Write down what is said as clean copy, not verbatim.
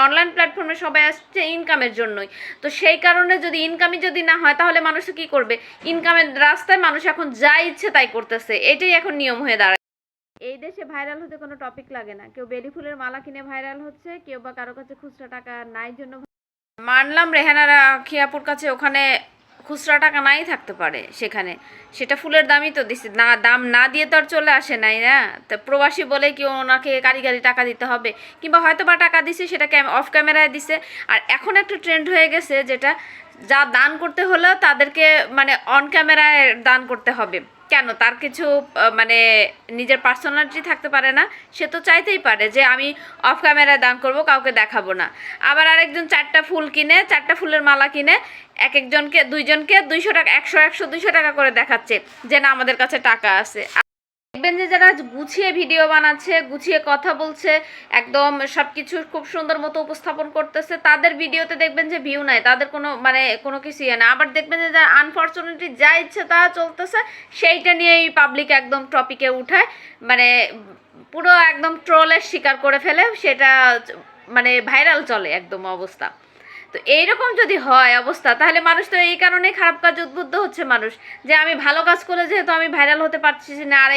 Online প্ল্যাটফর্মে সবাই আসছে ইনকামের জন্যই। তো সেই কারণে যদি ইনকামই যদি না হয় তাহলে মানুষ কি করবে? ইনকামের রাস্তায় মানুষ এখন যা ইচ্ছে তাই করতেছে, এটাই এখন নিয়ম হয়ে দাঁড়ায়। এই দেশে ভাইরাল হতে কোনো টপিক লাগে না, কেউ বেলি ফুলের মালা কিনে ভাইরাল হচ্ছে, কেউ বা কারো কাছে খুচরা টাকা নাই জন্য। মানলাম রেহানা খিয়াপুর কাছে ওখানে খুচরা টাকা নাই থাকতে পারে, সেখানে সেটা ফুলের দামই তো দিছে না, দাম না দিয়ে তো আর চলে আসে নাই না। তো প্রবাসী বলে কি ওনাকে কারিগরি টাকা দিতে হবে, কিংবা হয়তো বা টাকা দিছে সেটা অফ ক্যামেরায় দিছে। আর এখন একটা ট্রেন্ড হয়ে গেছে যেটা, যা দান করতে হলে তাদেরকে মানে অন ক্যামেরায় দান করতে হবে। কেন? তার কিছু মানে নিজের পার্সোনালিটি থাকতে পারে না, সে তো চাইতেই পারে যে আমি অফ ক্যামেরায় দান করব, কাউকে দেখাবো না। আবার আরেকজন 4টা ফুল কিনে, 4টা ফুলের মালা কিনে এক একজনকে, দুইজনকে 200 টাকা, 100 200 টাকা করে দেখাচ্ছে যে না আমাদের কাছে টাকা আছে। দেখবেন যে যারা গুছিয়ে ভিডিও বানাচ্ছে, গুছিয়ে কথা বলছে, একদম সব কিছু খুব সুন্দর মতো উপস্থাপন করতেছে, তাদের ভিডিওতে দেখবেন যে ভিউ নাই, তাদের কোনো কিছুই না। আবার দেখবেন যে যারা আনফর্চুনেটলি যা ইচ্ছে তা চলতেছে, সেইটা নিয়েই পাবলিক একদম টপিকে উঠায়, মানে পুরো একদম ট্রোলের শিকার করে ফেলে, সেটা মানে ভাইরাল চলে একদম অবস্থা। তো এইরকম যদি হয় অবস্থা, তাহলে মানুষ তো এই কারণেই খারাপ কাজ উদ্বুদ্ধ হচ্ছে মানুষ, যে আমি ভালো কাজ করে যেহেতু আমি ভাইরাল হতে পারছি না, আর